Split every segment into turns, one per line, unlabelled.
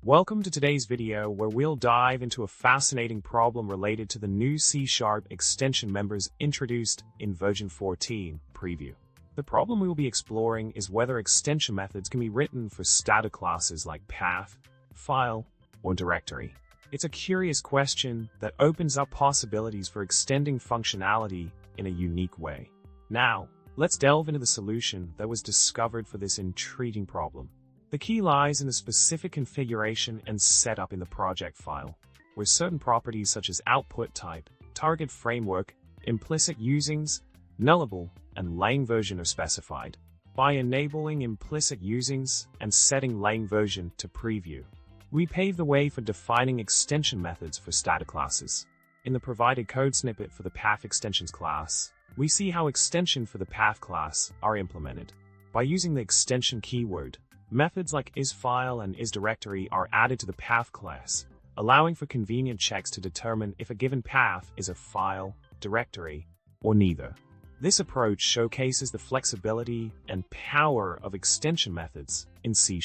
Welcome to today's video where we'll dive into a fascinating problem related to the new C# extension members introduced in version 14 preview. The problem we will be exploring is whether extension methods can be written for static classes like path, file, or directory. It's a curious question that opens up possibilities for extending functionality in a unique way. Now, let's delve into the solution that was discovered for this intriguing problem. The key lies in the specific configuration and setup in the project file, where certain properties such as output type, target framework, implicit usings, nullable, and lang version are specified. By enabling implicit usings and setting lang version to preview, we pave the way for defining extension methods for static classes. In the provided code snippet for the PathExtensions class, we see how extension for the path class are implemented. By using the extension keyword, methods like isFile and isDirectory are added to the path class, allowing for convenient checks to determine if a given path is a file, directory, or neither. This approach showcases the flexibility and power of extension methods in C#.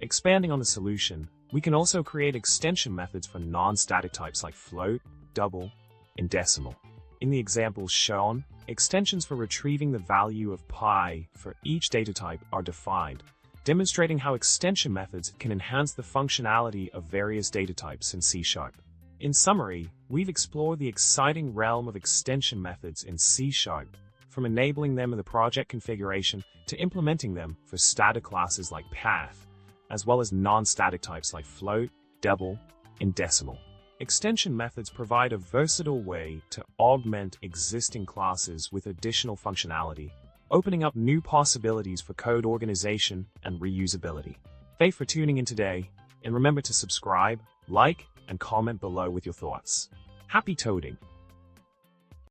Expanding on the solution, we can also create extension methods for non-static types like float, double, and decimal. In the examples shown, extensions for retrieving the value of pi for each data type are defined, demonstrating how extension methods can enhance the functionality of various data types in C#. In summary, we've explored the exciting realm of extension methods in C#, from enabling them in the project configuration to implementing them for static classes like path, as well as non-static types like float, double, and decimal. Extension methods provide a versatile way to augment existing classes with additional functionality, opening up new possibilities for code organization and reusability. Thanks for tuning in today, and remember to subscribe, like, and comment below with your thoughts. Happy coding!